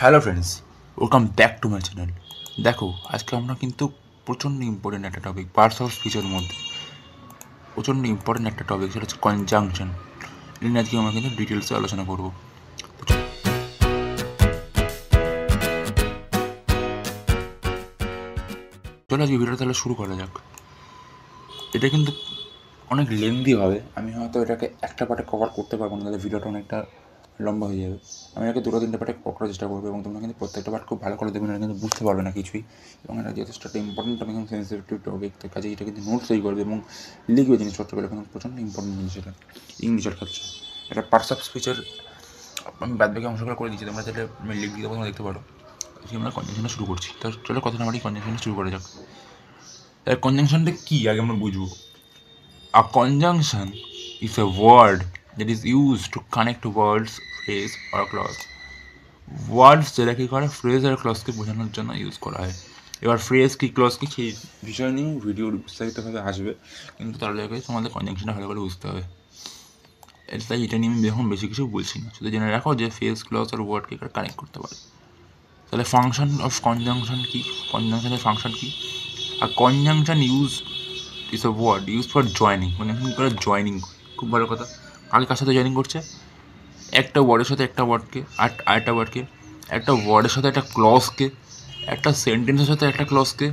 Hello friends, welcome back to my channel. দেখো, আজকে আমরা কিন্তু প্রচণ্ড ইম্পর্টেন্ট একটা টপিক, পার্টস অফ স্পিচের মধ্যে প্রচণ্ড ইম্পর্টেন্ট একটা টপিক, সেটা হচ্ছে কনজাংশন। এটা নিয়ে আজকে আমরা কিন্তু ডিটেলসে আলোচনা করবো। চলো আজকে ভিডিওটা তাহলে শুরু করা যাক। এটা কিন্তু অনেক লেন্দি হবে, আমি হয়তো এটাকে একটা পার্টে কভার করতে পারবো না, তাহলে ভিডিওটা অনেকটা লম্বা হয়ে যাবে। আমি এটাকে দুটো তিনটে পার্টে কভার করার চেষ্টা করবো এবং তোমরা কিন্তু প্রত্যেকটা পার্ট খুব ভালো করে দেবে না, কিন্তু বুঝতে পারবে না কিছুই। এবং এটা যথেষ্ট একটা ইম্পর্টেন্ট টপিক এবং সেন্সিটিভ টপিক, তো কাজে এটা কিন্তু নোটস তৈরি করবে এবং লিখবে জিনিসপত্র করে, কিন্তু প্রচণ্ড ইম্পর্টেন্ট জিনিস এটা ইংলিশের ক্ষেত্রে। এটা পার্টস অফ স্পিচের আমি বাদ বাকি অংশগুলো করে দিচ্ছি, তোমরা যেটা আমি লিখ দিয়ে তোমরা দেখতে পারো। আজকে আমরা কনজাংশনটা শুরু করছি, তো চলো কথা না বাড়ি কনজাংশনটা শুরু করা যাক। কনজাংশনটা কী আগে আমরা বুঝবো। A conjunction is a word that is used to connect words, phrase or clause. ওয়ার্ডস যেটা কী করে, ফ্রেজ আর ক্লজকে বোঝানোর জন্য ইউজ করা হয়। এবার ফ্রেজ কি ক্লজ কি সেই বিষয় নিয়ে ভিডিওর বিস্তারিতভাবে আসবে, কিন্তু তার আগে তোমাদের কনজাংশনটা ভালো করে বুঝতে হবে। তাই এটা নিয়ে আমি এখন বেশি কিছু বলছি না, শুধু জেনে রাখো যে ফ্রেজ ক্লজ আর ওয়ার্ডকে কানেক্ট করতে পারে। তাহলে ফাংশন অফ কনজাংশন কী, কনজাংশনের ফাংশন কী? আর conjunction use is a word use for joining, মানে করে জয়নিং। খুব ভালো কথা। আগে কার সাথে জয়নিং করছে? একটা ওয়ার্ডের সাথে একটা ওয়ার্ডকে, আরেকটা ওয়ার্ডকে, একটা ওয়ার্ডের সাথে একটা ক্লজকে, একটা সেন্টেন্সের সাথে একটা ক্লজকে।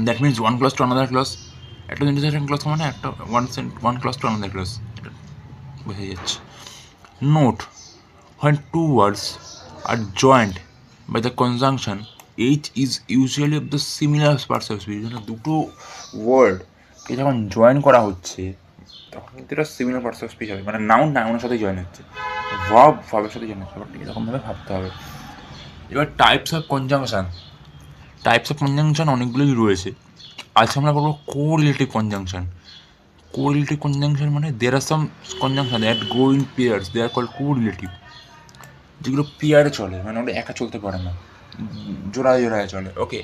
That means one clause to another clause. একটা সেন্টেন্সের একটা ক্লজ মানে একটা one clause to another clause, এটা বোঝা যাচ্ছে। Note: when two words are joined by the conjunction, each is usually of the similar parts of speech. দুটো ওয়ার্ডকে যখন জয়েন করা হচ্ছে তখন কিন্তু এটা সিমিলার পার্টস অফ স্পিচ হবে, মানে নাউনের সাথে জয়েন হচ্ছে, ভাবের সাথে জয়েন হচ্ছে, ব্যাপারটা এরকমভাবে ভাবতে হবে। এবার টাইপস অফ কনজাংশন অনেকগুলোই রয়েছে। আজকে আমরা করবো কোরিলেটিভ কনজাংশন। কোরিলেটিভ কনজাংশন মানে there are some conjunction that go in pairs, they are called correlative. যেগুলো পেয়ারে চলে, মানে ওটা একা চলতে পারে না, জোড়ায় জোড়ায় চলে। ওকে,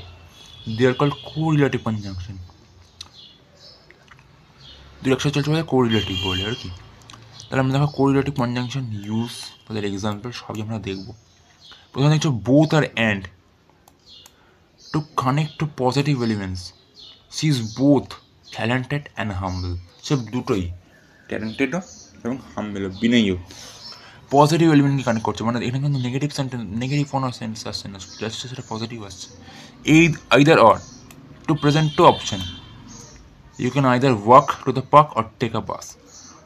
দে আর কল্ড কোরিলেটিভ কনজাংশন। দুই একসাথে চলতে পারে কোরিলেটিভ বলে আর কি। তাহলে আমরা দেখো কোরিলেটিভ কনজাংশন ইউজ, তাদের এক্সাম্পল সবই আমরা দেখবো। প্রথমে দেখছো বোথ আর and to connect two positive elements. She is both talented and humble. সে দুটোই, ট্যালেন্টেডও এবং হাম্বলও, বিনয়ীও। পজিটিভ এলিমেন্টকে কানেক্ট করছে, মানে এখানে কিন্তু নেগেটিভ কোনো সেন্স আসছে না, জাস্ট সেটা পজিটিভ আসছে। Either or to present two option, you can either walk to the park or take a bus.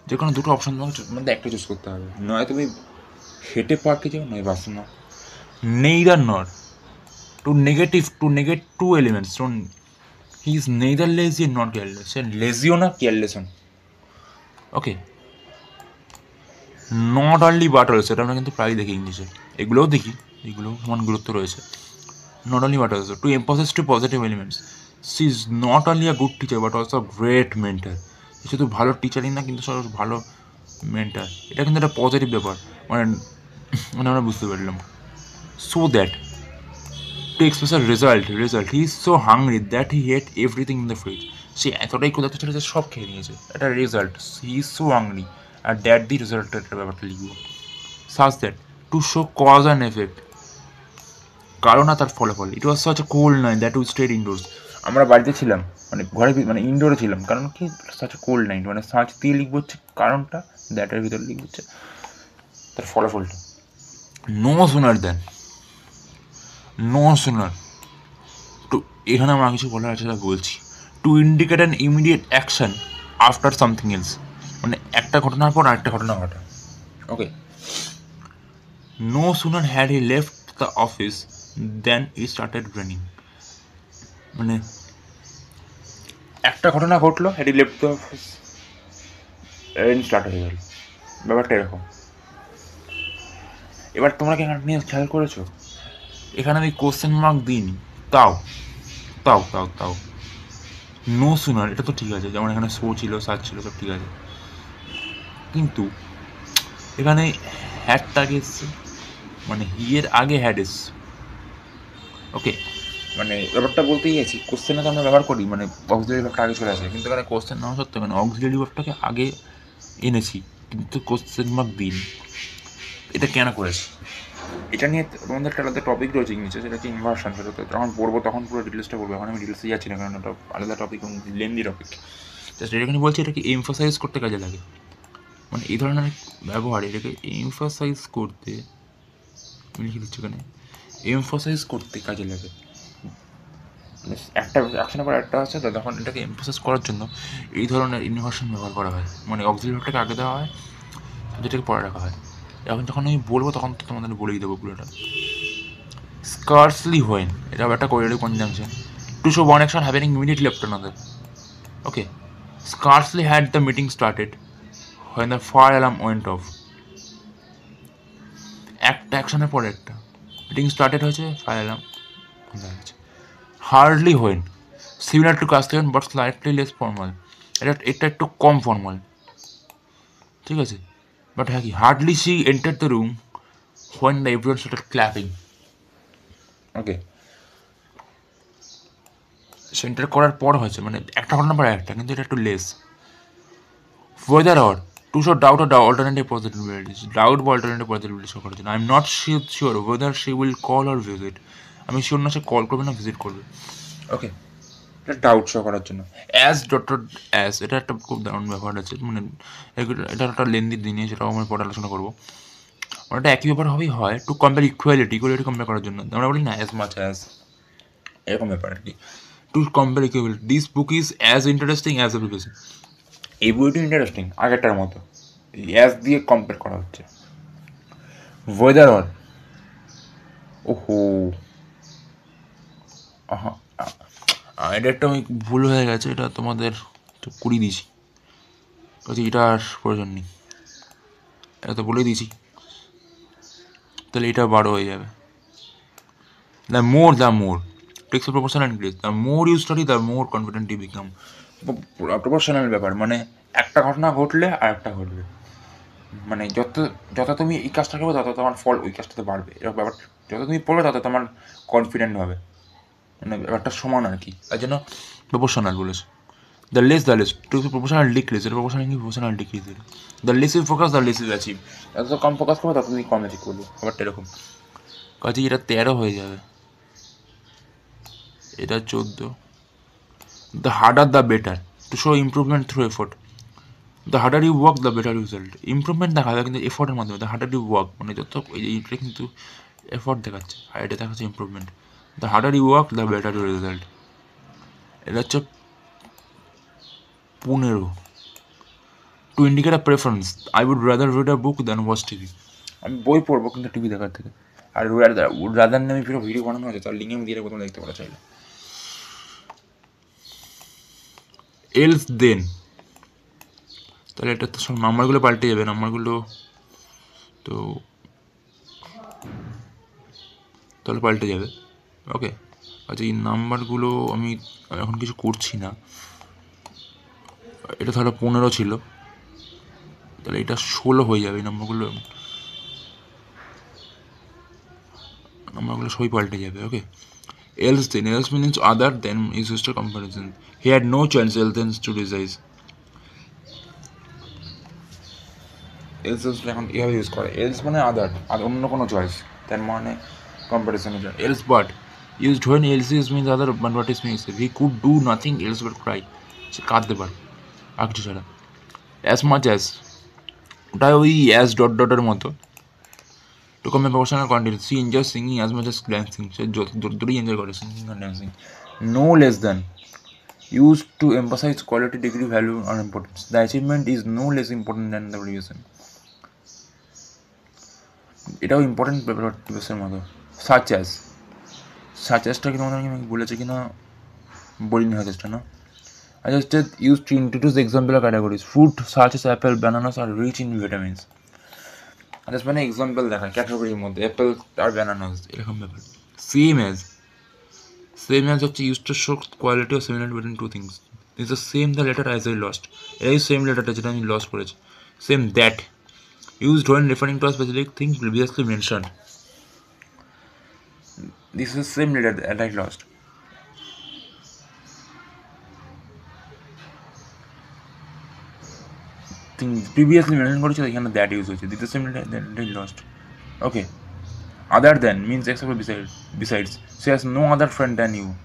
যে কোনো দুটো অপশন তোমাকে মধ্যে একটা চুজ করতে হবে, নয় তুমি হেঁটে পার্কে যাও, নয় বাস নাও। Neither nor to negate two elements. He is neither lazy not careless, সে লেজিও না কেয়ারলেসও না। Okay, not only but also, এটা আমরা কিন্তু প্রায় দেখি ইংলিশে, এগুলোও দেখি, এগুলোও সমান গুরুত্ব রয়েছে। Not only but also to emphasis to positive elements. She is not only a good teacher but also great mentor. শুধু ভালো টিচারই না, কিন্তু সব ভালো মেন্টার। এটা কিন্তু একটা পজিটিভ ব্যাপার, মানে আমরা বুঝতে পারলাম। So that to express a result, he is so hungry that he ate everything in the fridge. সে এতটাই ক্ষুধার্ত ছিল যে সব খেয়ে নিয়েছে, এটা result. He is so hungry, আর দ্যাট দি রেজাল্টের ব্যাপারটা লিখব। Such that to show cause and effect, কারণ আর তার ফলাফল। It was such a cold night that we stayed indoors. আমরা বাড়িতে ছিলাম, মানে ঘরে, মানে ইনডোরে ছিলাম, কারণ কি সাচ এ কোল্ড নাইট, মানে সাচ দিয়ে লিখবো হচ্ছে কারণটা, দ্যাটের ভিতরে লিখবো হচ্ছে তার ফলাফলটা। নো সুনার টু, এখানে আমার কিছু বলার আছে তা বলছি। To indicate an immediate action after something else, মানে একটা ঘটনার পর আরেকটা ঘটনা ঘটা। Okay, no sooner had he left the office then he started running, মানে একটা ঘটনা ঘটলো, had he left the office then start হয়ে গেল, ব্যাপারটা এরকম। এবার তোমরা কি এখানে নিয়ে খেয়াল করেছো, এখানে আমি কোশ্চেন মার্ক দিইনি, তাও নো সুনার, এটা তো ঠিক আছে, যেমন এখানে শো ছিল, সার্চ ছিল, সব ঠিক আছে, কিন্তু এখানে হ্যাডটা আগে এসছে, মানে হিয়ের আগে হ্যাড এসছে। ওকে, মানে ব্যাপারটা বলতেই আছি, কোশ্চেনে তো আমরা ব্যবহার করি, মানে অক্সিলারি ভার্বটা আগে চলে আসে, কিন্তু এখানে কোশ্চেন না সত্ত্বেও মানে অক্সিলারি ভার্বটাকে আগে এনেছি, কিন্তু কোশ্চেন মার্ক দিইনি। এটা কেন করেছি? এটা নিয়ে তোমাদের একটা আলাদা টপিক রয়েছে ইংলিশে, সেটা হচ্ছে ইনভার্সন। সেটা তো যখন পড়বো তখন পুরো ডিটেলসটা বলবো, এখন আমি ডিটেলসে যাচ্ছি না, কারণ ওটা আলাদা টপিক এবং লেন্দি টপিক। জাস্ট এটাখানে বলছি এটাকে এমফাসাইজ করতে কাজে লাগে, মানে এই ধরনের ব্যবহার এটাকে এমফাসাইজ করতে, আমি লিখে দিচ্ছি এখানে, এমফাসাইজ করতে কাজে লাগে। একটা অ্যাকশনের পর একটা আছে তো, তখন এটাকে এমফাসাইজ করার জন্য এই ধরনের ইনভার্সন ব্যবহার করা হয়, মানে অক্সিলারি ভার্বটাকে আগে দেওয়া হয়, যেটাকে পরে রাখা হয়। এখন যখন আমি বলবো তখন তো তোমাদের বলেই দেবো পুরোটা। স্কার্সলি হোয়েন, এটা একটা quadratic conjunction. To show one action happening immediately after another. Okay, scarcely had the meeting started when the fire alarm went off. একটা অ্যাকশনের পরে একটা মিটিং স্টার্টেড হয়েছে, ফায়ার অ্যালার্ম বন্ধ হয়ে গেছে। Hardly when, similar to Castilian but slightly less formal. এটা একটু কম ফর্মাল, ঠিক আছে। বাট হ্যাঁ কি, hardly she enter the room when the everyone started clapping. Okay, সেন্টার করার পর হয়েছে, মানে একটা ঘটনা পর একটা, কিন্তু এটা একটু less. Weather or, to show doubt or alternative possibilities, doubt বা অল্টারনেটিভ পসিবিলিটি শো করার জন্য। I am not sure weather she will call or visit, আমি শিওর না সে কল করবে না ভিজিট করবে। ওকে, এটা ডাউট শো করার জন্য। অ্যাজ ডক্টর অ্যাজ, এটা একটা খুব দারুণ ব্যবহার আছে, মানে এটা একটা লেন্দি জিনিস, সেটাও আমরা পরে আলোচনা করবো। ওটা একই ব্যাপার হবেই হয়, টু কম্পেয়ার ইকুয়ালিটি কম্পেয়ার করার জন্য আমরা বলি না অ্যাজ মাচ অ্যাজ, এরকম ব্যাপার আর কি। To compare equality, this book is as interesting as a previous, এই বইটি ইন্টারেস্টিং আগেরটার মতো, অ্যাজ দিয়ে কম্পেয়ার করা হচ্ছে। ওয়েদার অর, ওহো এটা একটা আমি ভুল হয়ে গেছে, এটা তোমাদের করিয়ে দিয়েছি, বলছি এটা আর প্রয়োজন নেই, এটা তো বলে দিয়েছি, তাহলে এটা 12 হয়ে যাবে। The more tax proportional increase, the more you study the more confident you become. Proportional ব্যাপার, মানে একটা ঘটনা ঘটলে আর একটা ঘটবে, মানে যত যত তুমি এই কাজটা করবে তত তোমার ফল ওই কাজটাতে বাড়বে, এরকম ব্যাপার। যত তুমি পড়বে তত তোমার কনফিডেন্ট হবে, মানে ব্যাপারটা সমান আর কি, তার জন্য প্রপোর্শনাল বলেছে। The less to proportional decrease, এটা proportional decrease. The less you focus the less you achieve, যত কম ফোকাস করবে তত তুমি কম অ্যাচিভ করবে, ব্যাপারটা এরকম। কাজে এটা 13 হয়ে যাবে, এটা 14। The harder the better, to show improvement through effort, the harder you work the better result. Improvement দেখা যায় কিন্তু এফোর্টের মাধ্যমে, দ্য হার্ডার ইউ ওয়ার্ক মানে যত এইটা কিন্তু এফোর্ট দেখাচ্ছে, আর এটা দেখাচ্ছে improvement. The harder you work the better you result, এটা হচ্ছে 15। To indicate a preference, I would rather read a book than watch TV, আমি বই পড়বো কিন্তু টিভি দেখার থেকে। আর রাদার নামে পুরো ভিডিও বানানো হয়েছে, তার লিঙ্ক আমি দিয়ে রাখবো, তোমরা দেখতে পারো চাইলে। এলস দেন, তাহলে এটা তো সব নাম্বারগুলো পাল্টে যাবে, নাম্বারগুলো তো তাহলে পাল্টে যাবে। ওকে, আচ্ছা এই নাম্বারগুলো আমি এখন কিছু করছি না, এটা তাহলে 15 ছিল, তাহলে এটা 16 হয়ে যাবে। এই নাম্বারগুলো সবই পাল্টে যাবে। ওকে, else means other than is just a comparison. He had no chance else than to decide. else এখন এভাবে ইউজ করে, else মানে আদার, আর অন্য কোনো চয়েস, তার মানে comparison. else but used when else is means other but what is means he could do nothing else but cry, সে কাঁদতে পারে আর কিছু ছাড়া। as much as, ওটা ওই as ডট ডটের মতো। To compare proportional quantity, she enjoys singing as much as dancing, say যতদূরই enjoy করে singing are dancing. no less than, used to emphasize quality, degree, value or importance, the achievement is no less important than the previous one, এটাও important প্রিভিয়াসের মতো। Such অ্যাজটা কি তোমাদের আমি বলেছি কিনা বলিনি হয়তো, এটা না। I just used to introduce the example categories. Fruit such as apple, bananas are rich in vitamins. Just মানে এক্সাম্পল দেখা ক্যাটাগরির মধ্যে অ্যাপেল আর ব্যানানাস, এরকম ব্যাপার। সেম অ্যাজ হচ্ছে use to show quality of similar between two things, is the same the letter as I lost, এই same লেটারটা যেটা আমি লস করেছি। Same that, used when referring to a specific thing previously mentioned, this is same letter that I lost. Thing previously mentioned করেছে, এখানে that use হচ্ছে, this same letter that I lost. Okay, Other than means except for besides. She has no other friend than you.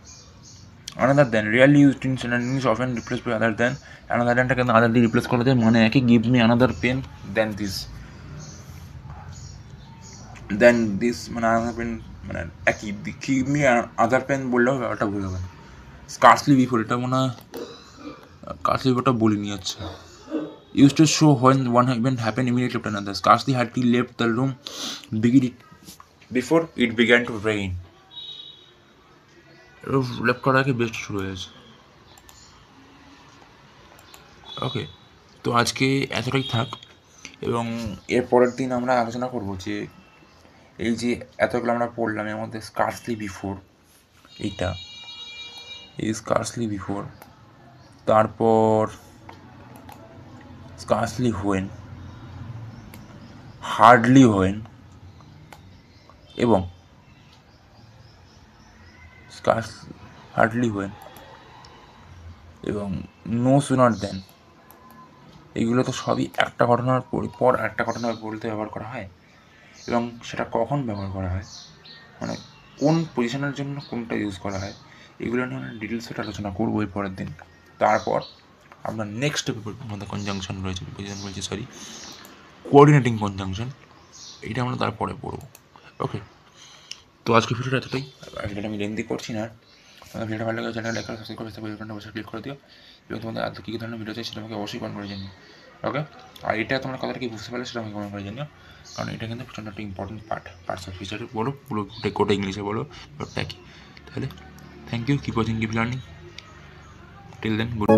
Another than rarely used in synonyms often replaced by other than. Another than টাকে other দিয়ে replace করা যায় মানে একই give me another pen than this. Then this মানে another pen মানে একই give me other pen বললেও ব্যাপারটা ভুল হবে না. Scarcely before এটা মনে হয় scarcely beforeটা বলিনি আচ্ছা. Used to show when one event happened immediately after another. Scarcely had he left the room before it began to rain. Left করার আগে বেস্ট শুরু হয়েছে. ওকে, তো আজকে এতটাই থাক এবং এর পরের দিন আমরা আলোচনা করব যে এই যে এতগুলো আমরা পড়লাম এর মধ্যে স্কার্সলি বিফোর এইটা এই স্কার্সলি বিফোর, তারপর স্কার্সলি হোয়েন, হার্ডলি হোয়েন এবং হার্ডলি হোয়েন এবং নো সুনার দেন, এগুলো তো সবই একটা ঘটনার পর একটা ঘটনা বলতে ব্যবহার করা হয় এবং সেটা কখন ব্যবহার করা হয় মানে কোন পজিশনের জন্য কোনটা ইউজ করা হয় এগুলো নিয়ে আমরা ডিটেলসে আলোচনা করবো এই পরের দিন. তারপর আমরা নেক্সট আমাদের কনজাংশন রয়েছে কোঅর্ডিনেটিং কনজাংশন, এইটা আমরা তারপরে পড়বো. ওকে, তো আজকে ভিডিওটা এতটাই. ভিডিওটা আমি লেন্দি করছি না. তোমাদের ভিডিওটা ভালো লাগে চ্যানেল লাইক করে সাবস্ক্রাইব করে বেলবাটনটা অবশ্যই ক্লিক করে দিও এবং তোমাদের আর কী ধরনের ভিডিও চাই সেটা আমাকে অবশ্যই কমেন্ট করে জানিও. ওকে, আর এটা তোমরা কথাটা কি বুঝতে পারলে সেটা আমাকে কমেন্ট করে জানিও, কারণ এটা কিন্তু প্রচণ্ড একটা ইম্পর্টেন্ট পার্টস অফ ফিচারে বলো পুরো গোটা ইংলিশে বলো ব্যাপারটা কি. তাহলে thank you, keep watching, keep learning, till then good.